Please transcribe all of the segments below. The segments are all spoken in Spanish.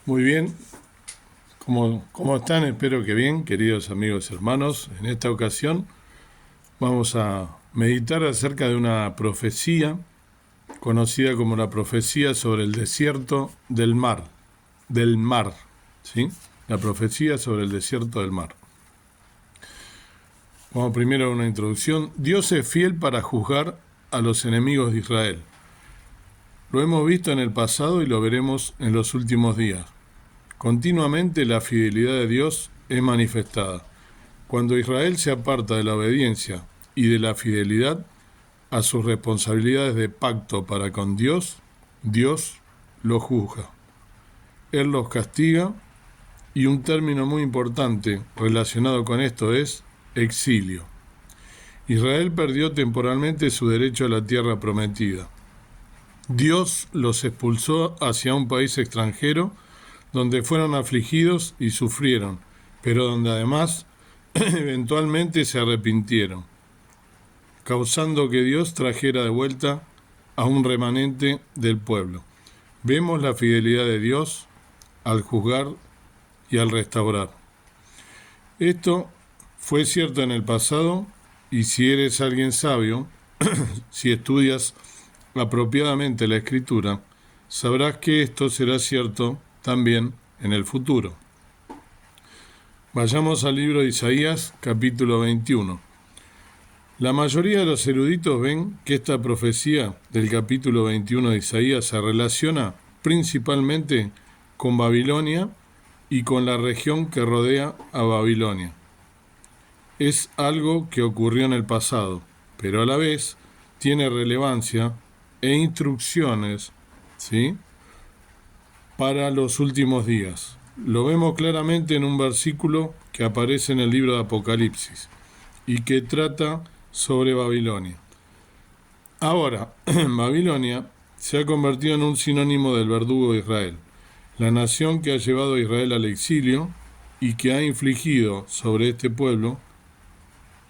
Muy bien, ¿cómo están? Espero que bien, queridos amigos y hermanos. En esta ocasión vamos a meditar acerca de una profecía conocida como la profecía sobre el desierto del mar, ¿sí? La profecía sobre el desierto del mar. Vamos primero a una introducción. Dios es fiel para juzgar a los enemigos de Israel. Lo hemos visto en el pasado y lo veremos en los últimos días. Continuamente la fidelidad de Dios es manifestada. Cuando Israel se aparta de la obediencia y de la fidelidad a sus responsabilidades de pacto para con Dios, Dios los juzga. Él los castiga y un término muy importante relacionado con esto es exilio. Israel perdió temporalmente su derecho a la tierra prometida. Dios los expulsó hacia un país extranjero donde fueron afligidos y sufrieron, pero donde además eventualmente se arrepintieron, causando que Dios trajera de vuelta a un remanente del pueblo. Vemos la fidelidad de Dios al juzgar y al restaurar. Esto fue cierto en el pasado, y si eres alguien sabio, si estudias apropiadamente la Escritura, sabrás que esto será cierto también en el futuro. Vayamos al libro de Isaías, capítulo 21. La mayoría de los eruditos ven que esta profecía del capítulo 21 de Isaías se relaciona principalmente con Babilonia y con la región que rodea a Babilonia. Es algo que ocurrió en el pasado, pero a la vez tiene relevancia e instrucciones, ¿sí?, para los últimos días. Lo vemos claramente en un versículo que aparece en el libro de Apocalipsis y que trata sobre Babilonia. Ahora, Babilonia se ha convertido en un sinónimo del verdugo de Israel, la nación que ha llevado a Israel al exilio y que ha infligido sobre este pueblo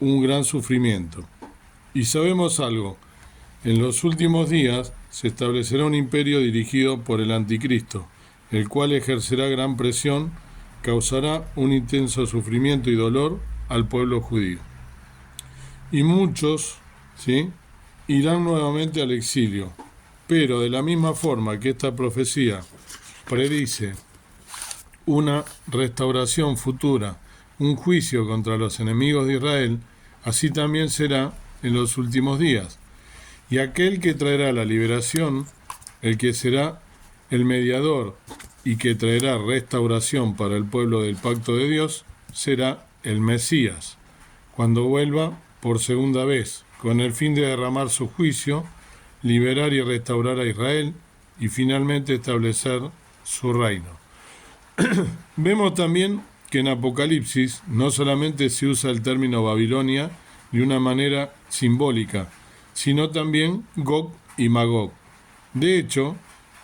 un gran sufrimiento. Y sabemos algo, en los últimos días se establecerá un imperio dirigido por el anticristo, el cual ejercerá gran presión, causará un intenso sufrimiento y dolor al pueblo judío. Y muchos, ¿sí?, irán nuevamente al exilio, pero de la misma forma que esta profecía predice una restauración futura, un juicio contra los enemigos de Israel, así también será en los últimos días. Y aquel que traerá la liberación, el que será el mediador y que traerá restauración para el pueblo del pacto de Dios, será el Mesías, cuando vuelva por segunda vez, con el fin de derramar su juicio, liberar y restaurar a Israel y finalmente establecer su reino. Vemos también que en Apocalipsis no solamente se usa el término Babilonia de una manera simbólica, sino también Gog y Magog. De hecho,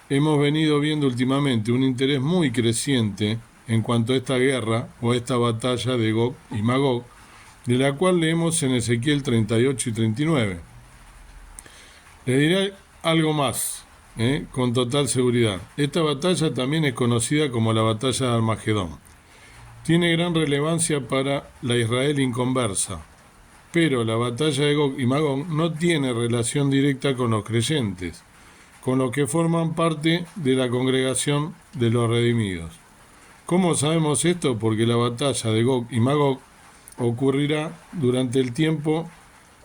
hemos venido viendo últimamente un interés muy creciente en cuanto a esta guerra o esta batalla de Gog y Magog, de la cual leemos en Ezequiel 38 y 39. Le diré algo más, con total seguridad. Esta batalla también es conocida como la batalla de Armagedón. Tiene gran relevancia para la Israel inconversa, pero la batalla de Gog y Magog no tiene relación directa con los creyentes, con los que forman parte de la congregación de los redimidos. ¿Cómo sabemos esto? Porque la batalla de Gog y Magog ocurrirá durante el tiempo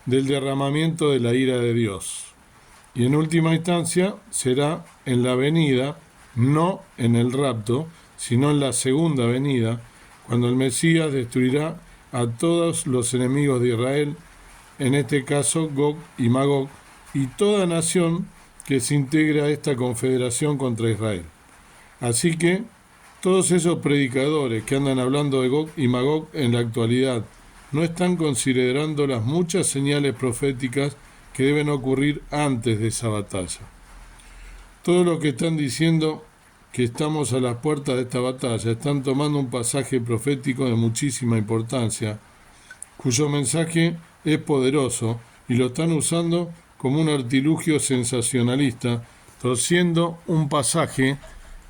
del derramamiento de la ira de Dios. Y en última instancia será en la venida, no en el rapto, sino en la segunda venida, cuando el Mesías destruirá a todos los enemigos de Israel, en este caso Gog y Magog, y toda nación que se integra a esta confederación contra Israel. Así que todos esos predicadores que andan hablando de Gog y Magog en la actualidad no están considerando las muchas señales proféticas que deben ocurrir antes de esa batalla. Todos los que están diciendo que estamos a las puertas de esta batalla están tomando un pasaje profético de muchísima importancia, cuyo mensaje es poderoso, y lo están usando como un artilugio sensacionalista, torciendo un pasaje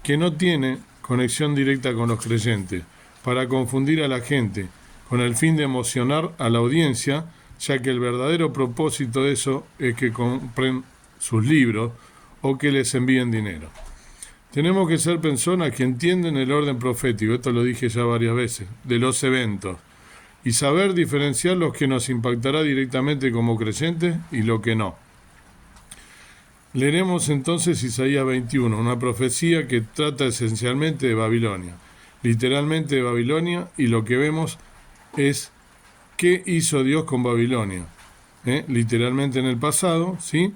que no tiene conexión directa con los creyentes, para confundir a la gente, con el fin de emocionar a la audiencia, ya que el verdadero propósito de eso es que compren sus libros o que les envíen dinero. Tenemos que ser personas que entienden el orden profético, esto lo dije ya varias veces, de los eventos, y saber diferenciar los que nos impactará directamente como creyentes y lo que no. Leeremos entonces Isaías 21, una profecía que trata esencialmente de Babilonia, literalmente de Babilonia, y lo que vemos es qué hizo Dios con Babilonia. Literalmente en el pasado, ¿sí?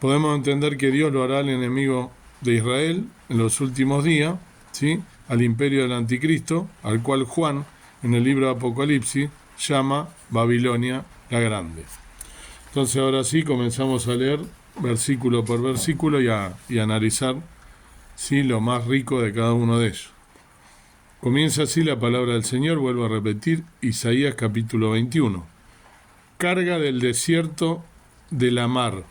Podemos entender que Dios lo hará al enemigo de Israel en los últimos días, ¿sí? Al imperio del anticristo, al cual Juan, en el libro de Apocalipsis, llama Babilonia la Grande. Entonces ahora sí comenzamos a leer versículo por versículo y a analizar, ¿sí?, lo más rico de cada uno de ellos. Comienza así la palabra del Señor, vuelvo a repetir, Isaías capítulo 21. Carga del desierto de la mar,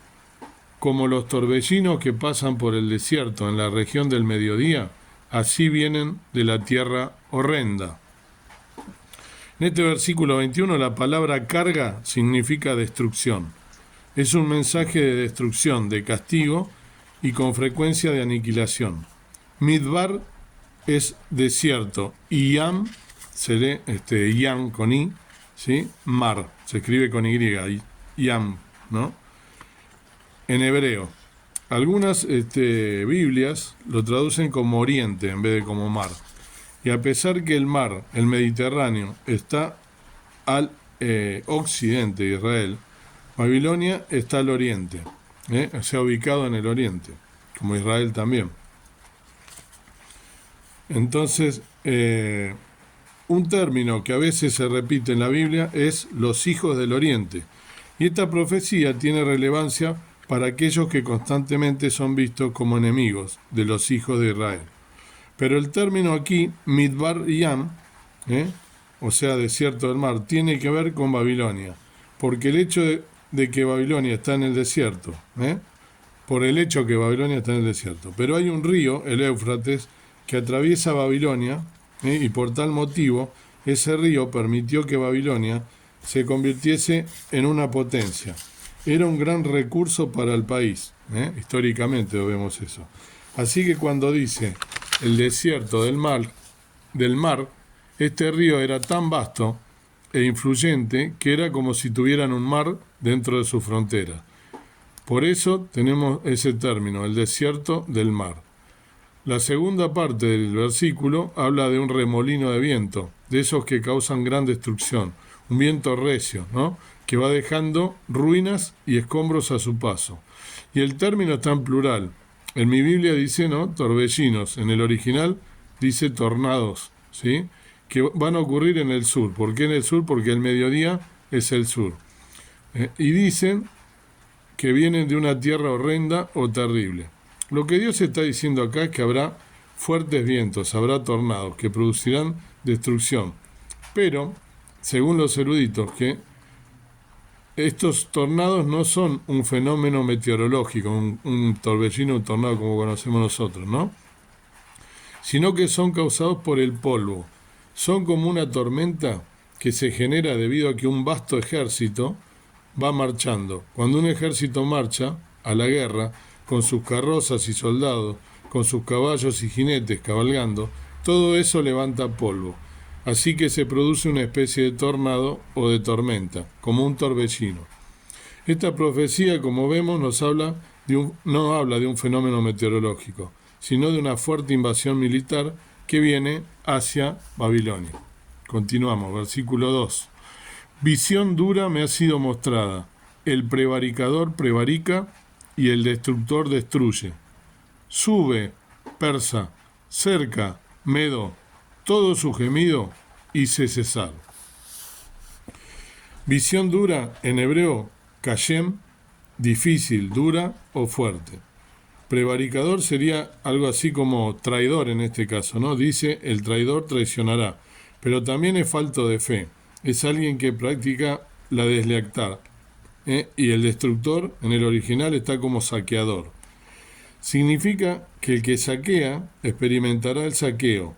como los torbellinos que pasan por el desierto en la región del mediodía, así vienen de la tierra horrenda. En este versículo 21 la palabra carga significa destrucción. Es un mensaje de destrucción, de castigo y con frecuencia de aniquilación. Midbar es desierto y Yam, se lee Yam con I, ¿sí? Mar, se escribe con Y, Yam, ¿no? En hebreo. Algunas Biblias lo traducen como oriente en vez de como mar. Y a pesar que el mar, el Mediterráneo, está al occidente de Israel, Babilonia está al oriente, se ha ubicado en el oriente, como Israel también. Entonces, un término que a veces se repite en la Biblia es los hijos del oriente. Y esta profecía tiene relevancia para aquellos que constantemente son vistos como enemigos de los hijos de Israel. Pero el término aquí, Midbar Yam, o sea, desierto del mar, tiene que ver con Babilonia, porque el hecho de que Babilonia está en el desierto, por el hecho que Babilonia está en el desierto. Pero hay un río, el Éufrates, que atraviesa Babilonia, y por tal motivo, ese río permitió que Babilonia se convirtiese en una potencia. Era un gran recurso para el país, históricamente vemos eso. Así que cuando dice el desierto del mar, este río era tan vasto e influyente que era como si tuvieran un mar dentro de su frontera. Por eso tenemos ese término, el desierto del mar. La segunda parte del versículo habla de un remolino de viento, de esos que causan gran destrucción, un viento recio, ¿no?, que va dejando ruinas y escombros a su paso. Y el término está en plural. En mi Biblia dice, ¿no?, torbellinos. En el original dice tornados, ¿sí?, que van a ocurrir en el sur. ¿Por qué en el sur? Porque el mediodía es el sur. Y dicen que vienen de una tierra horrenda o terrible. Lo que Dios está diciendo acá es que habrá fuertes vientos, habrá tornados que producirán destrucción. Pero, según los eruditos, que estos tornados no son un fenómeno meteorológico, un torbellino, un tornado como conocemos nosotros, ¿no?, sino que son causados por el polvo. Son como una tormenta que se genera debido a que un vasto ejército va marchando. Cuando un ejército marcha a la guerra, con sus carrozas y soldados, con sus caballos y jinetes cabalgando, todo eso levanta polvo. Así que se produce una especie de tornado o de tormenta, como un torbellino. Esta profecía, como vemos, no habla de un fenómeno meteorológico, sino de una fuerte invasión militar que viene hacia Babilonia. Continuamos, versículo 2. Visión dura me ha sido mostrada. El prevaricador prevarica y el destructor destruye. Sube, persa, cerca, medo, todo su gemido hice cesar. Visión dura, en hebreo, kashem, difícil, dura o fuerte. Prevaricador sería algo así como traidor en este caso, ¿no? Dice, el traidor traicionará, pero también es falto de fe. Es alguien que practica la deslealtad. Y el destructor, en el original, está como saqueador. Significa que el que saquea experimentará el saqueo.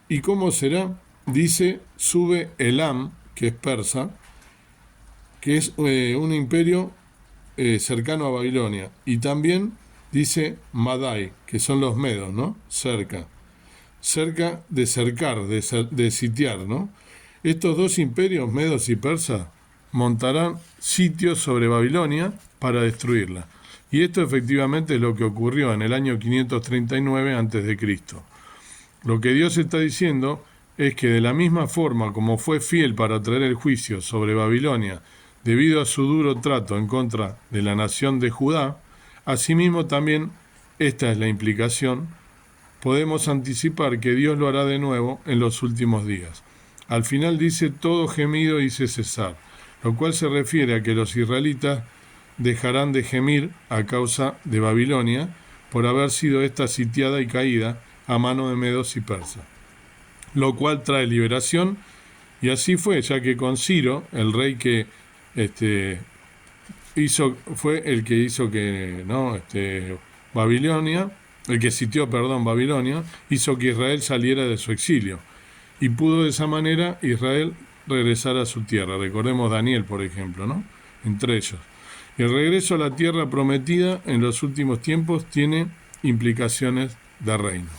¿Y cómo será? Dice, sube Elam, que es persa, que es un imperio cercano a Babilonia. Y también dice Madai, que son los medos, ¿no? Cerca de cercar, de sitiar, ¿no? Estos dos imperios, medos y persas, montarán sitios sobre Babilonia para destruirla. Y esto efectivamente es lo que ocurrió en el año 539 a.C. Lo que Dios está diciendo es que de la misma forma como fue fiel para traer el juicio sobre Babilonia debido a su duro trato en contra de la nación de Judá, asimismo también, esta es la implicación, podemos anticipar que Dios lo hará de nuevo en los últimos días. Al final dice, todo gemido hice cesar, lo cual se refiere a que los israelitas dejarán de gemir a causa de Babilonia por haber sido esta sitiada y caída a mano de medos y persas, lo cual trae liberación, y así fue, ya que con Ciro, el rey que fue el que hizo que sitió Babilonia, hizo que Israel saliera de su exilio, y pudo de esa manera Israel regresar a su tierra. Recordemos Daniel, por ejemplo, ¿no? Entre ellos. El regreso a la tierra prometida en los últimos tiempos tiene implicaciones de reino.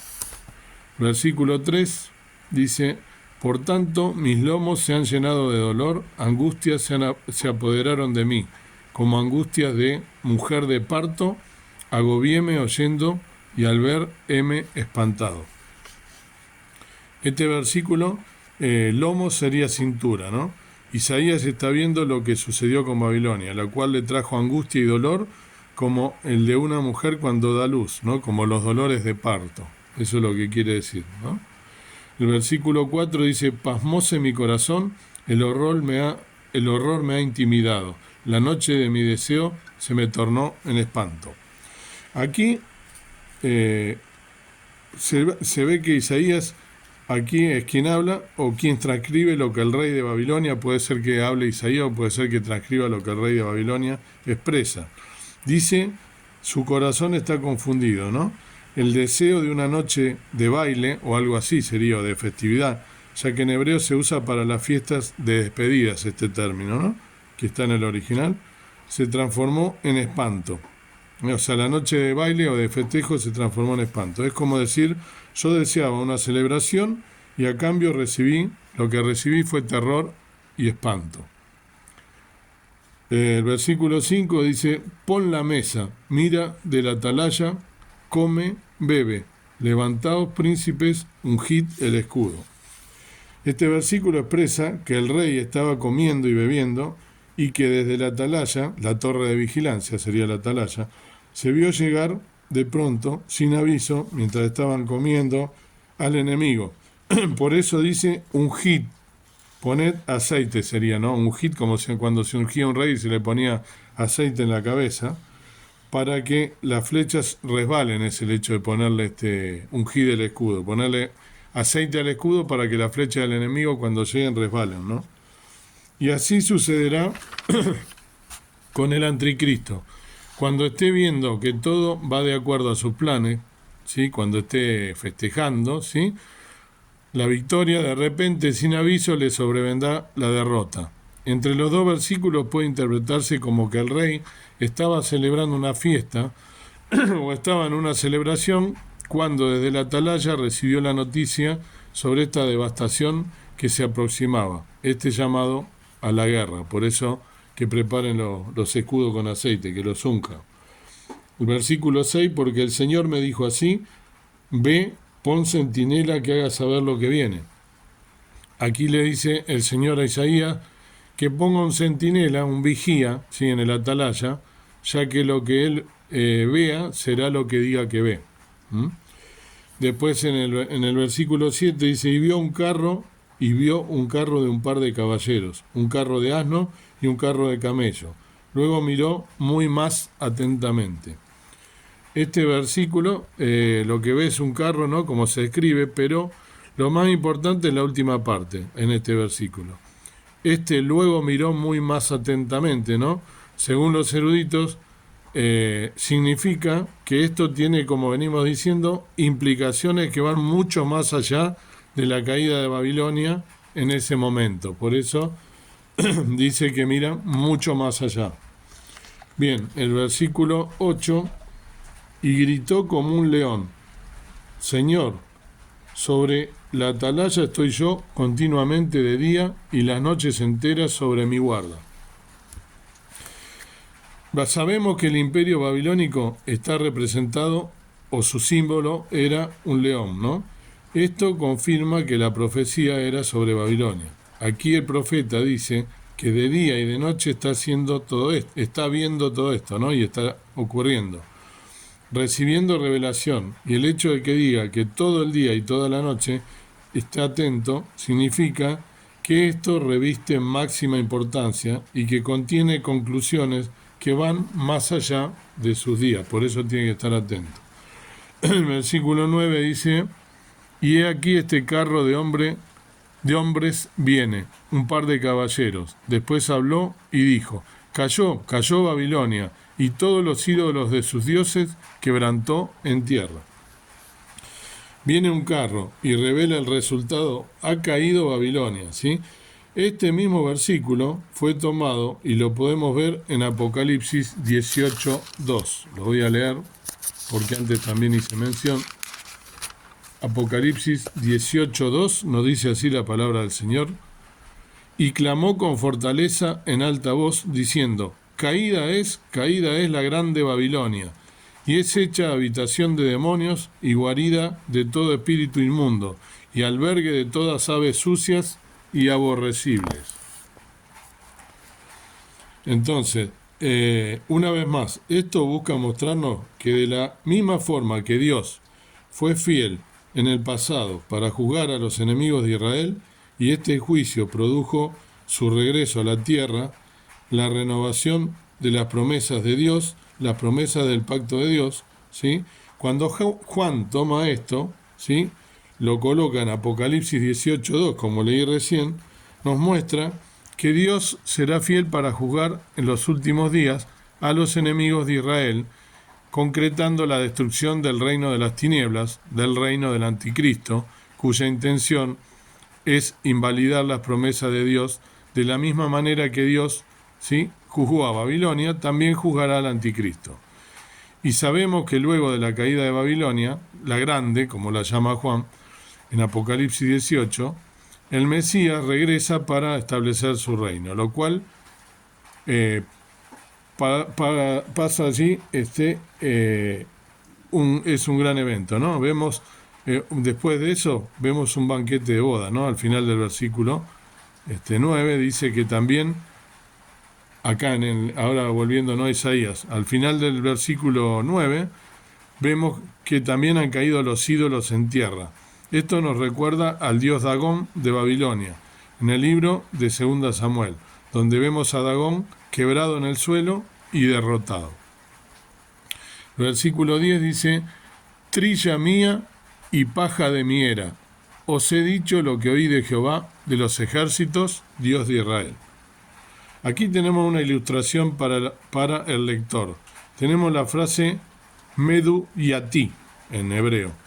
Versículo 3 dice, por tanto mis lomos se han llenado de dolor, angustias se apoderaron de mí, como angustias de mujer de parto, agobiéme oyendo y al ver heme espantado. Este versículo, lomo sería cintura, ¿no? Isaías está viendo lo que sucedió con Babilonia, la cual le trajo angustia y dolor como el de una mujer cuando da luz, ¿no? Como los dolores de parto. Eso es lo que quiere decir, ¿no? El versículo 4 dice, pasmóse mi corazón, el horror me ha intimidado, la noche de mi deseo se me tornó en espanto. Aquí se ve que Isaías aquí es quien habla o quien transcribe lo que el rey de Babilonia, puede ser que hable Isaías o puede ser que transcriba lo que el rey de Babilonia expresa. Dice, su corazón está confundido, ¿no? El deseo de una noche de baile, o algo así sería, o de festividad, ya que en hebreo se usa para las fiestas de despedidas este término, ¿no? Que está en el original, se transformó en espanto. O sea, la noche de baile o de festejo se transformó en espanto. Es como decir, yo deseaba una celebración y a cambio lo que recibí fue terror y espanto. El versículo 5 dice, pon la mesa, mira de la atalaya, come, bebe, levantaos príncipes, ungid el escudo. Este versículo expresa que el rey estaba comiendo y bebiendo y que desde la atalaya, la torre de vigilancia sería la atalaya, se vio llegar de pronto, sin aviso, mientras estaban comiendo, al enemigo. Por eso dice ungid, poned aceite sería, ¿no? Ungid como cuando se ungía un rey y se le ponía aceite en la cabeza, para que las flechas resbalen, es el hecho de ponerle ungid el escudo, ponerle aceite al escudo para que las flechas del enemigo cuando lleguen resbalen, ¿no? Y así sucederá con el anticristo. Cuando esté viendo que todo va de acuerdo a sus planes, ¿sí? Cuando esté festejando, ¿sí? La victoria, de repente, sin aviso, le sobrevendrá la derrota. Entre los dos versículos puede interpretarse como que el rey estaba celebrando una fiesta o estaba en una celebración cuando desde la atalaya recibió la noticia sobre esta devastación que se aproximaba, llamado a la guerra. Por eso que preparen los escudos con aceite, que los unja. El versículo 6, porque el Señor me dijo así, ve, pon centinela que haga saber lo que viene. Aquí le dice el Señor a Isaías que ponga un centinela, un vigía, ¿sí? En el atalaya, ya que lo que él vea será lo que diga que ve. Después en el versículo 7 dice, y vio un carro de un par de caballeros, un carro de asno y un carro de camello. Luego miró muy más atentamente. Este versículo, lo que ve es un carro, ¿no? Como se escribe, pero lo más importante es la última parte en este versículo. Luego miró muy más atentamente, ¿no? Según los eruditos, significa que esto tiene, como venimos diciendo, implicaciones que van mucho más allá de la caída de Babilonia en ese momento. Por eso dice que mira mucho más allá. Bien, el versículo 8, y gritó como un león, Señor, sobre la atalaya estoy yo continuamente de día y las noches enteras sobre mi guarda. Sabemos que el imperio babilónico está representado, o su símbolo era un león, ¿no? Esto confirma que la profecía era sobre Babilonia. Aquí el profeta dice que de día y de noche está haciendo todo esto, está viendo todo esto, ¿no? Y está ocurriendo, recibiendo revelación. Y el hecho de que diga que todo el día y toda la noche está atento, significa que esto reviste máxima importancia y que contiene conclusiones que van más allá de sus días. Por eso tiene que estar atento. El versículo 9 dice, y he aquí este carro de hombres viene, un par de caballeros. Después habló y dijo, cayó Babilonia, y todos los ídolos de sus dioses quebrantó en tierra. Viene un carro y revela el resultado, ha caído Babilonia, ¿sí? Este mismo versículo fue tomado y lo podemos ver en Apocalipsis 18:2. Lo voy a leer porque antes también hice mención. Apocalipsis 18:2 nos dice así la palabra del Señor. Y clamó con fortaleza en alta voz, diciendo, caída es la grande Babilonia, y es hecha habitación de demonios y guarida de todo espíritu inmundo, y albergue de todas aves sucias y aborrecibles. Entonces, una vez más, esto busca mostrarnos que de la misma forma que Dios fue fiel en el pasado para juzgar a los enemigos de Israel, y este juicio produjo su regreso a la tierra, la renovación de las promesas de Dios, las promesas del pacto de Dios, ¿sí? Cuando Juan toma esto, ¿sí?, lo coloca en Apocalipsis 18:2, como leí recién, nos muestra que Dios será fiel para juzgar en los últimos días a los enemigos de Israel, concretando la destrucción del reino de las tinieblas, del reino del anticristo, cuya intención es invalidar las promesas de Dios. De la misma manera que Dios, ¿sí?, juzgó a Babilonia, también juzgará al anticristo. Y sabemos que luego de la caída de Babilonia, la grande, como la llama Juan, en Apocalipsis 18, el Mesías regresa para establecer su reino, lo cual pasa allí, es un gran evento, ¿no? Vemos, después de eso, vemos un banquete de boda, ¿no? Al final del versículo 9 dice que también, acá ahora volviendo a Isaías, al final del versículo 9, vemos que también han caído los ídolos en tierra. Esto nos recuerda al dios Dagón de Babilonia, en el libro de 2 Samuel, donde vemos a Dagón quebrado en el suelo y derrotado. Versículo 10 dice, trilla mía y paja de mi era, os he dicho lo que oí de Jehová de los ejércitos, Dios de Israel. Aquí tenemos una ilustración para el lector. Tenemos la frase medu yati en hebreo.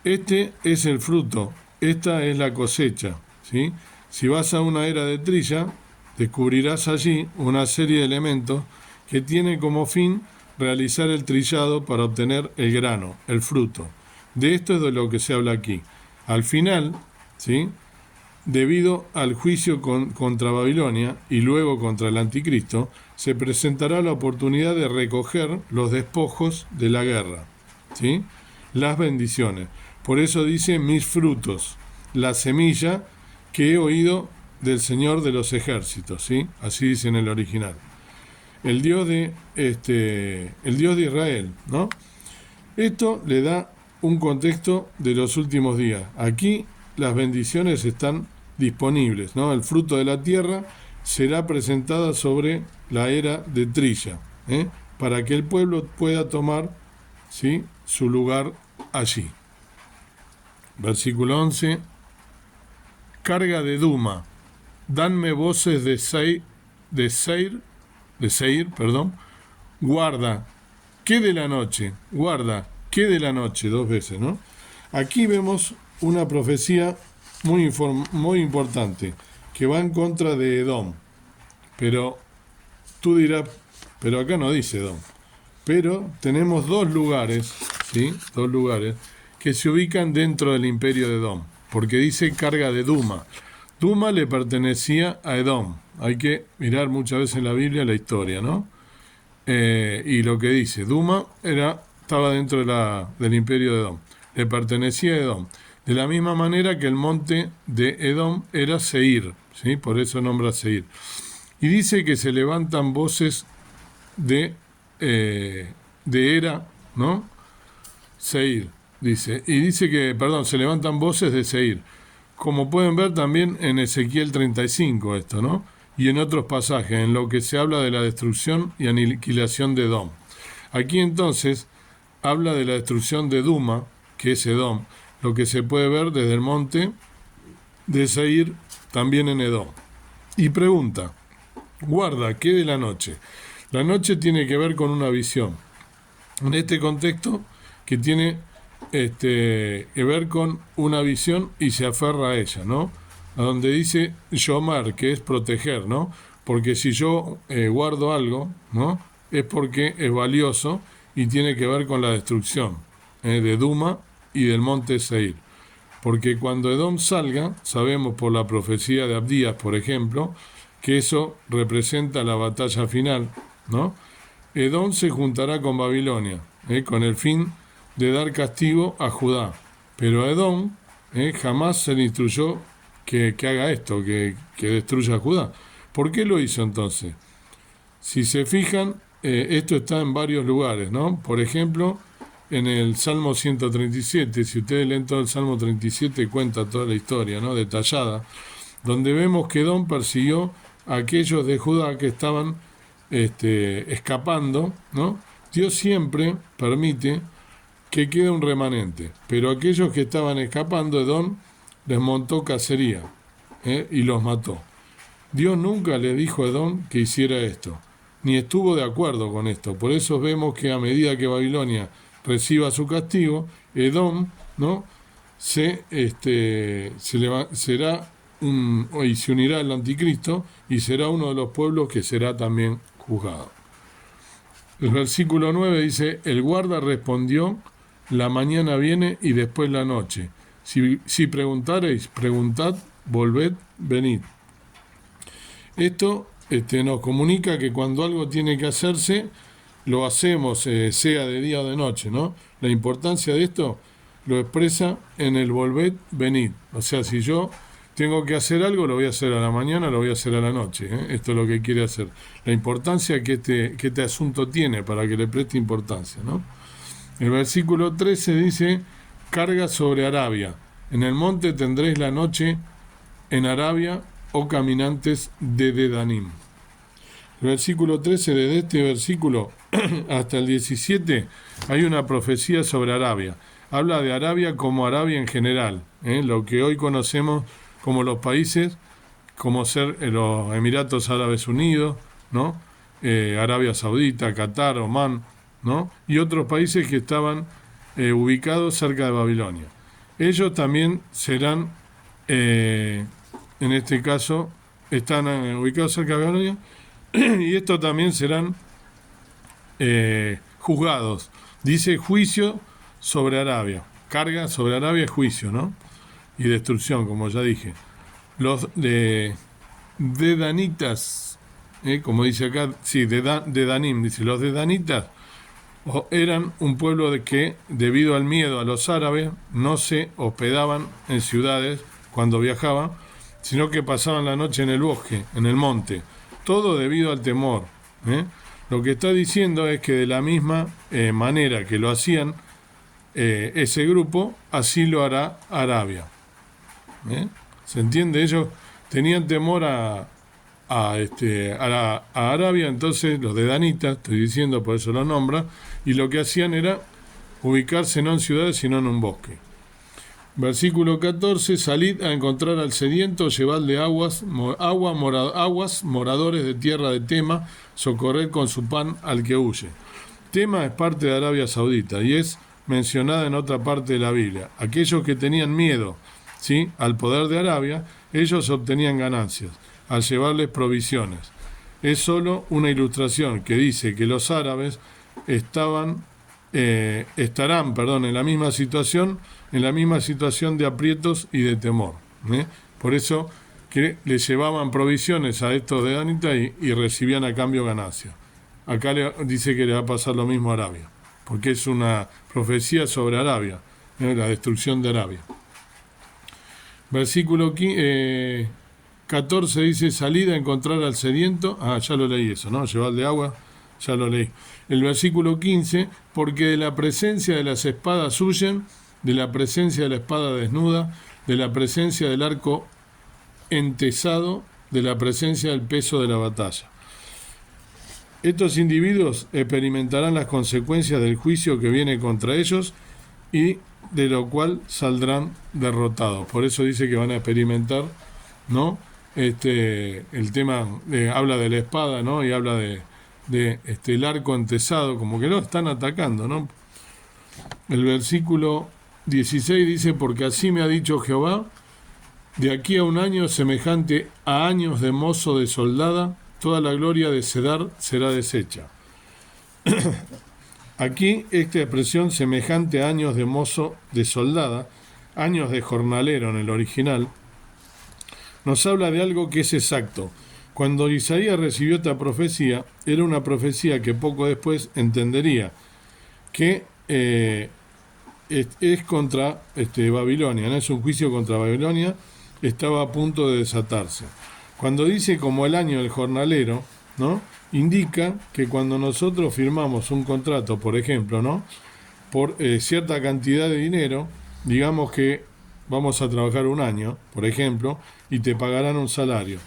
Este es el fruto, esta es la cosecha, ¿sí? Si vas a una era de trilla, descubrirás allí una serie de elementos que tienen como fin realizar el trillado para obtener el grano, el fruto. De esto es de lo que se habla aquí. Al final, ¿sí?, debido al juicio contra Babilonia y luego contra el anticristo, se presentará la oportunidad de recoger los despojos de la guerra, ¿sí?, las bendiciones. Por eso dice mis frutos, la semilla que he oído del Señor de los ejércitos, ¿sí? Así dice en el original. El Dios de Israel, ¿no? Esto le da un contexto de los últimos días. Aquí las bendiciones están disponibles, ¿no? El fruto de la tierra será presentada sobre la era de trilla, para que el pueblo pueda tomar, ¿sí?, su lugar allí. Versículo 11. Carga de Duma, danme voces de Seir, guarda, ¿qué de la noche? Guarda, ¿qué de la noche? 2 veces, ¿no? Aquí vemos una profecía muy importante, que va en contra de Edom. Pero tú dirás, pero acá no dice Edom. Pero tenemos 2 lugares, ¿sí? 2 lugares que se ubican dentro del imperio de Edom, porque dice carga de Duma. Duma le pertenecía a Edom. Hay que mirar muchas veces en la Biblia la historia, ¿no? Y lo que dice, Duma estaba dentro del imperio de Edom, le pertenecía a Edom. De la misma manera que el monte de Edom era Seir, ¿sí? Por eso nombra Seir. Y dice que se levantan voces de Era, ¿no? Seir, dice. Y dice que, se levantan voces de Seir. Como pueden ver también en Ezequiel 35 esto, ¿no? Y en otros pasajes, en lo que se habla de la destrucción y aniquilación de Edom. Aquí entonces habla de la destrucción de Duma, que es Edom, lo que se puede ver desde el monte de Seir, también en Edom. Y pregunta, guarda, ¿qué de la noche? La noche tiene que ver con una visión. En este contexto, que tiene que ver con una visión y se aferra a ella, ¿no? A donde dice Yomar, que es proteger, ¿no? Porque si yo guardo algo, ¿no? Es porque es valioso y tiene que ver con la destrucción de Duma y del monte Seir. Porque cuando Edom salga, sabemos por la profecía de Abdías, por ejemplo, que eso representa la batalla final, ¿no? Edom se juntará con Babilonia, con el fin de dar castigo a Judá. Pero a Edom jamás se le instruyó que haga esto, que destruya a Judá. ¿Por qué lo hizo entonces? Si se fijan, esto está en varios lugares, ¿no? Por ejemplo, en el Salmo 137, si ustedes leen todo el Salmo 37, cuenta toda la historia, ¿no? Detallada, donde vemos que Edom persiguió a aquellos de Judá que estaban escapando, ¿no? Dios siempre permite que quede un remanente, pero aquellos que estaban escapando, Edom les montó cacería y los mató. Dios nunca le dijo a Edom que hiciera esto, ni estuvo de acuerdo con esto. Por eso vemos que a medida que Babilonia reciba su castigo, Edom, ¿no? será y se unirá al anticristo y será uno de los pueblos que será también juzgado. El versículo 9 dice, el guarda respondió, la mañana viene y después la noche. Si preguntareis, preguntad, volved, venid. Esto nos comunica que cuando algo tiene que hacerse, lo hacemos, sea de día o de noche, ¿no? La importancia de esto lo expresa en el volved, venid. O sea, si yo tengo que hacer algo, lo voy a hacer a la mañana, lo voy a hacer a la noche. Esto es lo que quiere hacer. La importancia que este asunto tiene para que le preste importancia, ¿no? El versículo 13 dice, carga sobre Arabia. En el monte tendréis la noche en Arabia, oh caminantes de Dedanim. El versículo 13, desde este versículo hasta el 17, hay una profecía sobre Arabia. Habla de Arabia como Arabia en general, lo que hoy conocemos como los países, como ser los Emiratos Árabes Unidos, ¿no? Arabia Saudita, Qatar, Omán, ¿no? Y otros países que estaban ubicados cerca de Babilonia. Ellos también serán, en este caso, están ubicados cerca de Babilonia, y estos también serán juzgados. Dice juicio sobre Arabia. Carga sobre Arabia es juicio, ¿no? Y destrucción, como ya dije. Los de Danitas, como dice acá, sí, de Danim, dice, los de Danitas eran un pueblo que, debido al miedo a los árabes, no se hospedaban en ciudades cuando viajaban, sino que pasaban la noche en el bosque, en el monte. Todo debido al temor. Lo que está diciendo es que de la misma manera que lo hacían ese grupo, así lo hará Arabia. ¿Se entiende? Ellos tenían temor a Arabia, entonces los de Danita, estoy diciendo, por eso lo nombra, y lo que hacían era ubicarse no en ciudades, sino en un bosque. Versículo 14, salid a encontrar al sediento, llevadle aguas, moradores de tierra de Tema, socorred con su pan al que huye. Tema es parte de Arabia Saudita y es mencionada en otra parte de la Biblia. Aquellos que tenían miedo, ¿sí?, al poder de Arabia, ellos obtenían ganancias al llevarles provisiones. Es solo una ilustración que dice que los árabes estarán en la misma situación de aprietos y de temor. Por eso que le llevaban provisiones a estos de Danita y recibían a cambio ganancias. Acá dice que le va a pasar lo mismo a Arabia, porque es una profecía sobre Arabia, la destrucción de Arabia. Versículo 14 dice, salid a encontrar al sediento. Ya lo leí eso, ¿no? Llevadle agua, ya lo leí. El versículo 15, porque de la presencia de las espadas huyen, de la presencia de la espada desnuda, de la presencia del arco entesado, de la presencia del peso de la batalla. Estos individuos experimentarán las consecuencias del juicio que viene contra ellos y de lo cual saldrán derrotados. Por eso dice que van a experimentar, ¿no? El tema habla de la espada, ¿no? Y habla de el arco entesado, como que lo están atacando, ¿no? El versículo 16 dice, porque así me ha dicho Jehová, de aquí a un año semejante a años de mozo de soldada, toda la gloria de Cedar será deshecha. Aquí esta expresión semejante a años de mozo de soldada, años de jornalero en el original, nos habla de algo que es exacto. Cuando Isaías recibió esta profecía, era una profecía que poco después entendería que es contra Babilonia, ¿no? Es un juicio contra Babilonia, estaba a punto de desatarse. Cuando dice como el año del jornalero, ¿no?, indica que cuando nosotros firmamos un contrato, por ejemplo, ¿no?, por cierta cantidad de dinero, digamos que vamos a trabajar un año, por ejemplo, y te pagarán un salario.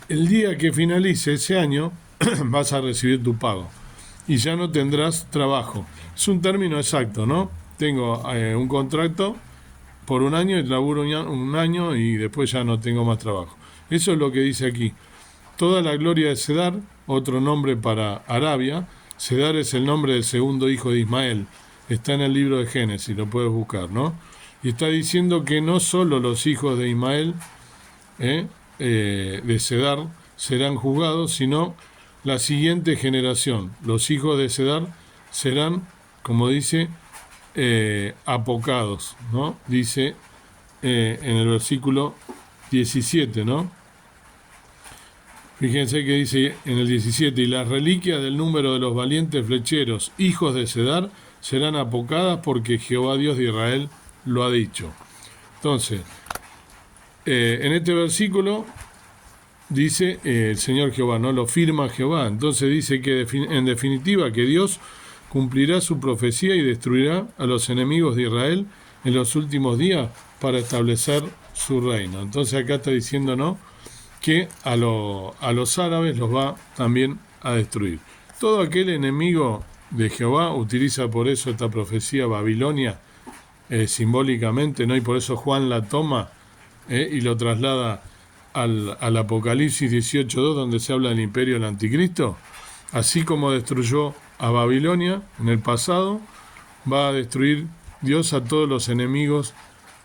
El día que finalice ese año vas a recibir tu pago y ya no tendrás trabajo. Es un término exacto, ¿no? Tengo un contrato por un año y laburo un año y después ya no tengo más trabajo. Eso es lo que dice aquí. Toda la gloria de Cedar, otro nombre para Arabia. Cedar es el nombre del segundo hijo de Ismael. Está en el libro de Génesis, lo puedes buscar, ¿no? Y está diciendo que no solo los hijos de Ismael, de Cedar, serán juzgados, sino la siguiente generación. Los hijos de Cedar serán, como dice, apocados, ¿no? Dice en el versículo 17, ¿no? Fíjense que dice en el 17, y las reliquias del número de los valientes flecheros, hijos de Cedar, serán apocadas porque Jehová Dios de Israel lo ha dicho. Entonces, en este versículo dice el Señor Jehová, no lo firma Jehová. Entonces dice que en definitiva que Dios cumplirá su profecía y destruirá a los enemigos de Israel en los últimos días para establecer su reino. Entonces acá está diciendo, ¿no?, que a los árabes los va también a destruir. Todo aquel enemigo de Jehová utiliza por eso esta profecía Babilonia simbólicamente, ¿no? Y por eso Juan la toma y lo traslada al Apocalipsis 18:2, donde se habla del imperio del anticristo. Así como destruyó a Babilonia en el pasado, va a destruir Dios a todos los enemigos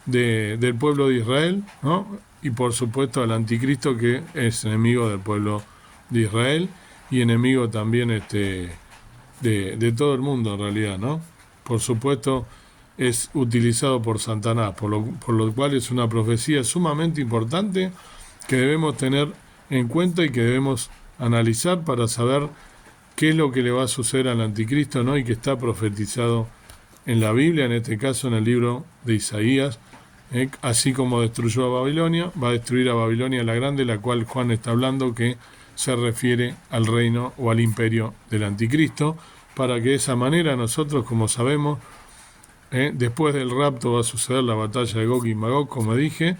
del pueblo de Israel, ¿no? Y por supuesto al anticristo, que es enemigo del pueblo de Israel y enemigo también de todo el mundo en realidad, ¿no? Por supuesto es utilizado por Satanás, por lo cual es una profecía sumamente importante que debemos tener en cuenta y que debemos analizar para saber qué es lo que le va a suceder al anticristo, ¿no? Y que está profetizado en la Biblia, en este caso en el libro de Isaías. Así como destruyó a Babilonia, va a destruir a Babilonia la Grande, la cual Juan está hablando que se refiere al reino o al imperio del anticristo, para que de esa manera nosotros, como sabemos, después del rapto va a suceder la batalla de Gog y Magog, como dije,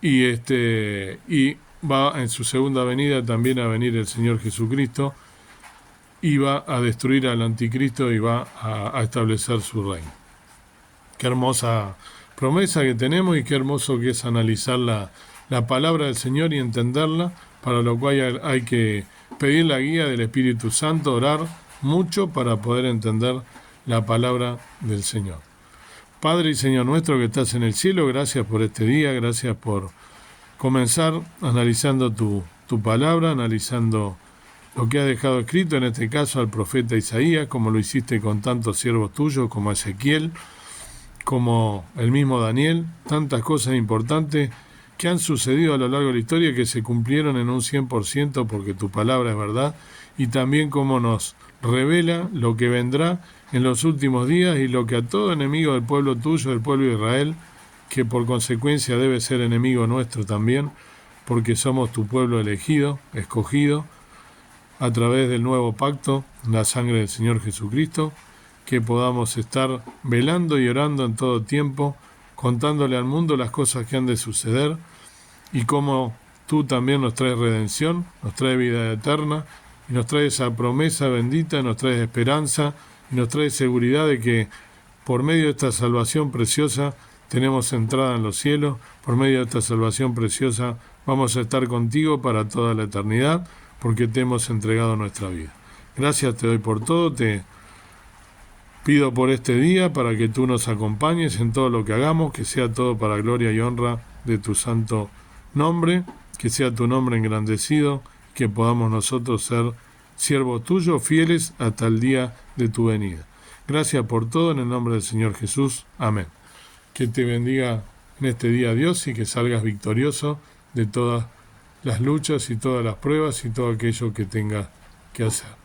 y va en su segunda venida también a venir el Señor Jesucristo y va a destruir al anticristo y va a establecer su reino. Qué hermosa promesa que tenemos y qué hermoso que es analizar la palabra del Señor y entenderla, para lo cual hay que pedir la guía del Espíritu Santo, orar mucho para poder entender la palabra del Señor. Padre y Señor nuestro que estás en el cielo, gracias por este día, gracias por comenzar analizando tu palabra, analizando lo que ha dejado escrito, en este caso al profeta Isaías, como lo hiciste con tantos siervos tuyos como Ezequiel, como el mismo Daniel, tantas cosas importantes que han sucedido a lo largo de la historia que se cumplieron en un 100% porque tu palabra es verdad, y también como nos revela lo que vendrá en los últimos días y lo que a todo enemigo del pueblo tuyo, del pueblo de Israel, que por consecuencia debe ser enemigo nuestro también, porque somos tu pueblo elegido, escogido, a través del nuevo pacto, la sangre del Señor Jesucristo, que podamos estar velando y orando en todo tiempo, contándole al mundo las cosas que han de suceder y cómo tú también nos traes redención, nos traes vida eterna y nos traes esa promesa bendita, nos traes esperanza y nos traes seguridad de que por medio de esta salvación preciosa tenemos entrada en los cielos, por medio de esta salvación preciosa vamos a estar contigo para toda la eternidad, porque te hemos entregado nuestra vida. Gracias te doy por todo, te pido por este día para que tú nos acompañes en todo lo que hagamos, que sea todo para gloria y honra de tu santo nombre, que sea tu nombre engrandecido, que podamos nosotros ser siervos tuyos, fieles hasta el día de tu venida. Gracias por todo, en el nombre del Señor Jesús. Amén. Que te bendiga en este día Dios y que salgas victorioso de todas las luchas y todas las pruebas y todo aquello que tengas que hacer.